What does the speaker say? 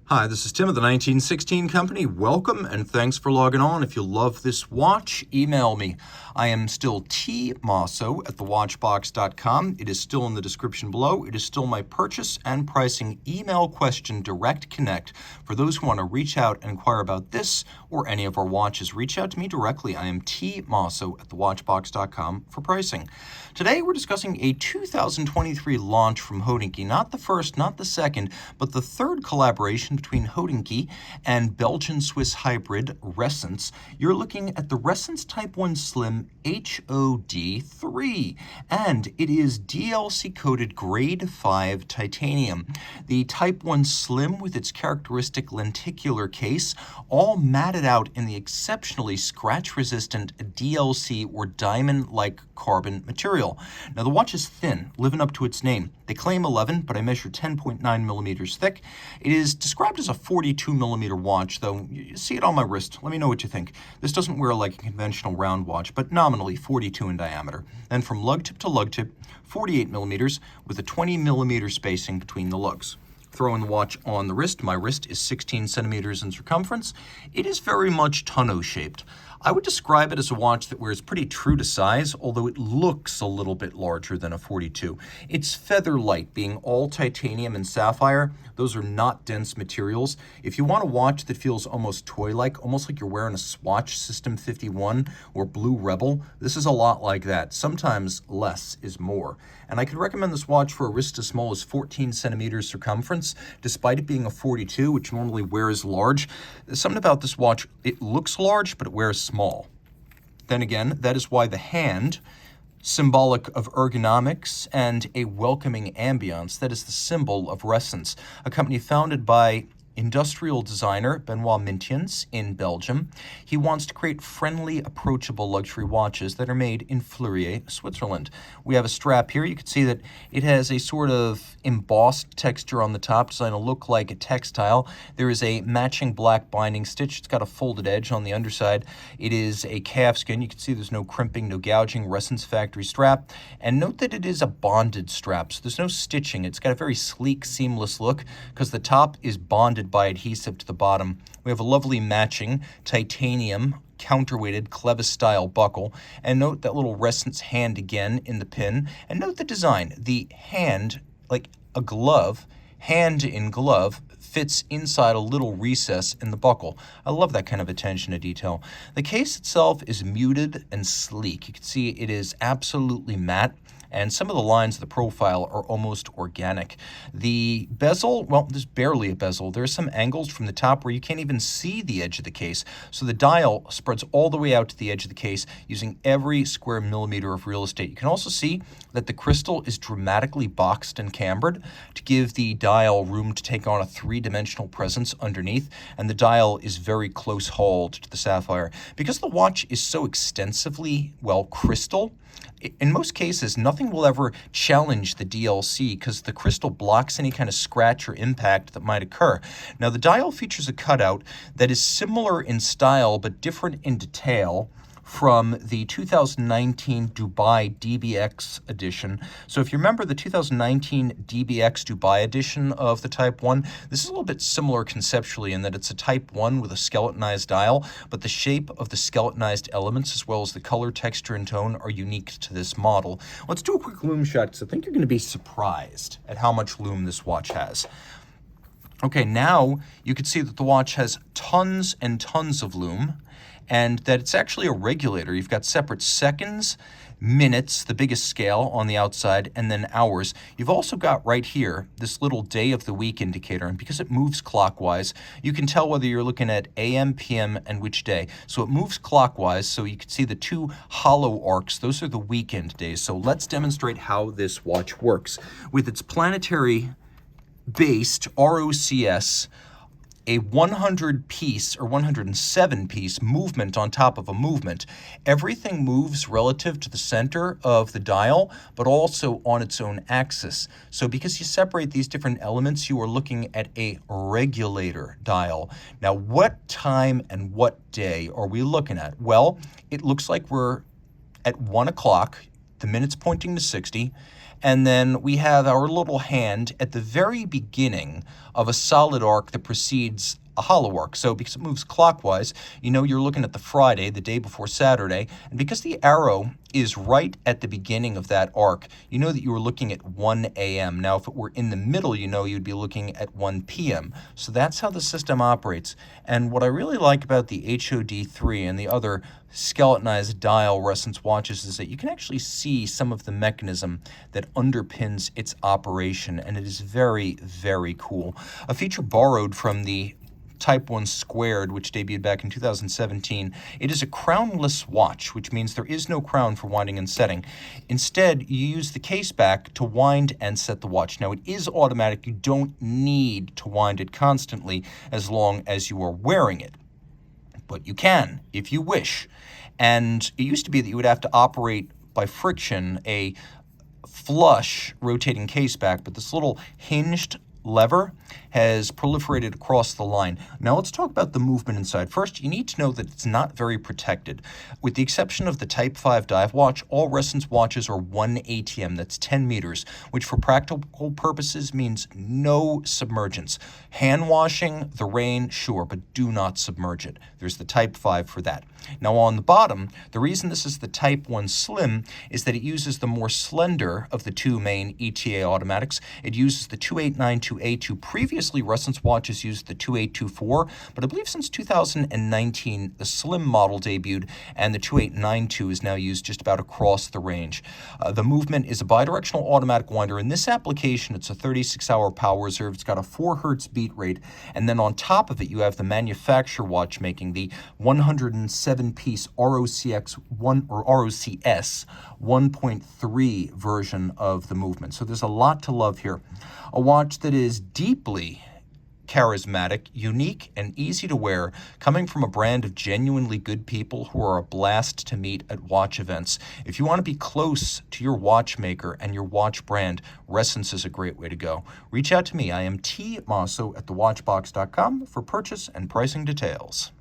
Hi, this is Tim of the 1916 Company. Welcome and thanks for logging on. If you love this watch, email me. I am still Team Mosso at thewatchbox.com. It is still in the description below. It is still my purchase and pricing email question direct connect. For those who want to reach out and inquire about this or any of our watches, reach out to me directly. I am Team Mosso at thewatchbox.com for pricing. Today we're discussing a 2023 launch from Hodinkee. Not the first, not the second, but the third collaboration between Hodinkee and Belgian-Swiss hybrid Ressence. You're looking at the Ressence Type 1 Slim HOD3, and it is DLC-coated grade 5 titanium. The Type 1 Slim with its characteristic lenticular case, all matted out in the exceptionally scratch-resistant DLC or diamond-like carbon material. Now the watch is thin, living up to its name. They claim 11, but I measure 10.9 millimeters thick. It is described as a 42 millimeter watch, though you see it on my wrist. Let me know what you think. This doesn't wear like a conventional round watch, but nominally 42 in diameter. And from lug tip to lug tip, 48 millimeters with a 20 millimeter spacing between the lugs. Throwing the watch on the wrist, my wrist is 16 centimeters in circumference. It is very much tonneau shaped. I would describe it as a watch that wears pretty true to size, although it looks a little bit larger than a 42. It's feather light, being all titanium and sapphire. Those are not dense materials. If you want a watch that feels almost toy-like, almost like you're wearing a Swatch System 51 or Blue Rebel, this is a lot like that. Sometimes less is more. And I could recommend this watch for a wrist as small as 14 centimeters circumference, despite it being a 42, which normally wears large. There's something about this watch, it looks large, but it wears small. Then again, that is why the hand, symbolic of ergonomics and a welcoming ambiance, that is the symbol of Ressence, a company founded by industrial designer Benoit Mintiens in Belgium. He wants to create friendly, approachable luxury watches that are made in Fleurier, Switzerland. We have a strap here. You can see that it has a sort of embossed texture on the top, designed to look like a textile. There is a matching black binding stitch. It's got a folded edge on the underside. It is a calfskin. You can see there's no crimping, no gouging, Ressence factory strap. And note that it is a bonded strap, so there's no stitching. It's got a very sleek, seamless look because the top is bonded by adhesive to the bottom. We have a lovely matching titanium counterweighted Clevis style buckle, and note that little Ressence hand again in the pin, and note the design. The hand, like a glove, hand in glove, fits inside a little recess in the buckle. I love that kind of attention to detail. The case itself is muted and sleek. You can see it is absolutely matte, and some of the lines of the profile are almost organic. The bezel, well, there's barely a bezel. There are some angles from the top where you can't even see the edge of the case. So the dial spreads all the way out to the edge of the case using every square millimeter of real estate. You can also see that the crystal is dramatically boxed and cambered to give the dial room to take on a three-dimensional presence underneath, and the dial is very close hauled to the sapphire. Because the watch is so extensively, well, crystal, in most cases, nothing will ever challenge the DLC because the crystal blocks any kind of scratch or impact that might occur. Now, the dial features a cutout that is similar in style but different in detail from the 2019 Dubai DBX edition. So if you remember the 2019 DBX Dubai edition of the Type 1, this is a little bit similar conceptually in that it's a Type 1 with a skeletonized dial, but the shape of the skeletonized elements as well as the color, texture, and tone are unique to this model. Let's do a quick loom shot because I think you're going to be surprised at how much loom this watch has. Okay, now you can see that the watch has tons and tons of loom, and that it's actually a regulator. You've got separate seconds, minutes, the biggest scale on the outside, and then hours. You've also got right here this little day of the week indicator, and because it moves clockwise, you can tell whether you're looking at AM, PM, and which day. So it moves clockwise, so you can see the two hollow arcs. Those are the weekend days. So let's demonstrate how this watch works. With its planetary-based ROCS, a 100-piece or 107-piece movement on top of a movement. Everything moves relative to the center of the dial, but also on its own axis. So because you separate these different elements, you are looking at a regulator dial. Now, what time and what day are we looking at? Well, it looks like we're at 1 o'clock, the minute's pointing to 60, And then we have our little hand at the very beginning of a solid arc that precedes a hollow arc. So because it moves clockwise, you know you're looking at the Friday, the day before Saturday, and because the arrow is right at the beginning of that arc, you know that you were looking at 1 a.m. Now, if it were in the middle, you know you'd be looking at 1 p.m. So that's how the system operates. And what I really like about the HOD3 and the other skeletonized dial Ressence watches is that you can actually see some of the mechanism that underpins its operation, and it is very, very cool. A feature borrowed from the Type 1 Squared, which debuted back in 2017. It is a crownless watch, which means there is no crown for winding and setting. Instead, you use the case back to wind and set the watch. Now, it is automatic. You don't need to wind it constantly as long as you are wearing it. But you can, if you wish. And it used to be that you would have to operate by friction a flush rotating case back, but this little hinged lever has proliferated across the line. Now let's talk about the movement inside. First, you need to know that it's not very protected. With the exception of the Type 5 dive watch, all Ressence watches are 1 ATM, that's 10 meters, which for practical purposes means no submergence. Hand washing, the rain, sure, but do not submerge it. There's the Type 5 for that. Now on the bottom, the reason this is the Type 1 Slim is that it uses the more slender of the two main ETA automatics. It uses the 2892A2. Previously, Ressence watches used the 2824, but I believe since 2019, the Slim model debuted, and the 2892 is now used just about across the range. The movement is a bidirectional automatic winder. In this application, it's a 36-hour power reserve. It's got a 4 hertz beat rate, and then on top of it, you have the manufacturer watchmaking, the 107-piece ROCS 1.3 version of the movement. So there's a lot to love here. A watch that is deeply charismatic, unique, and easy to wear, coming from a brand of genuinely good people who are a blast to meet at watch events. If you want to be close to your watchmaker and your watch brand, Ressence is a great way to go. Reach out to me. I am Team Mosso at thewatchbox.com for purchase and pricing details.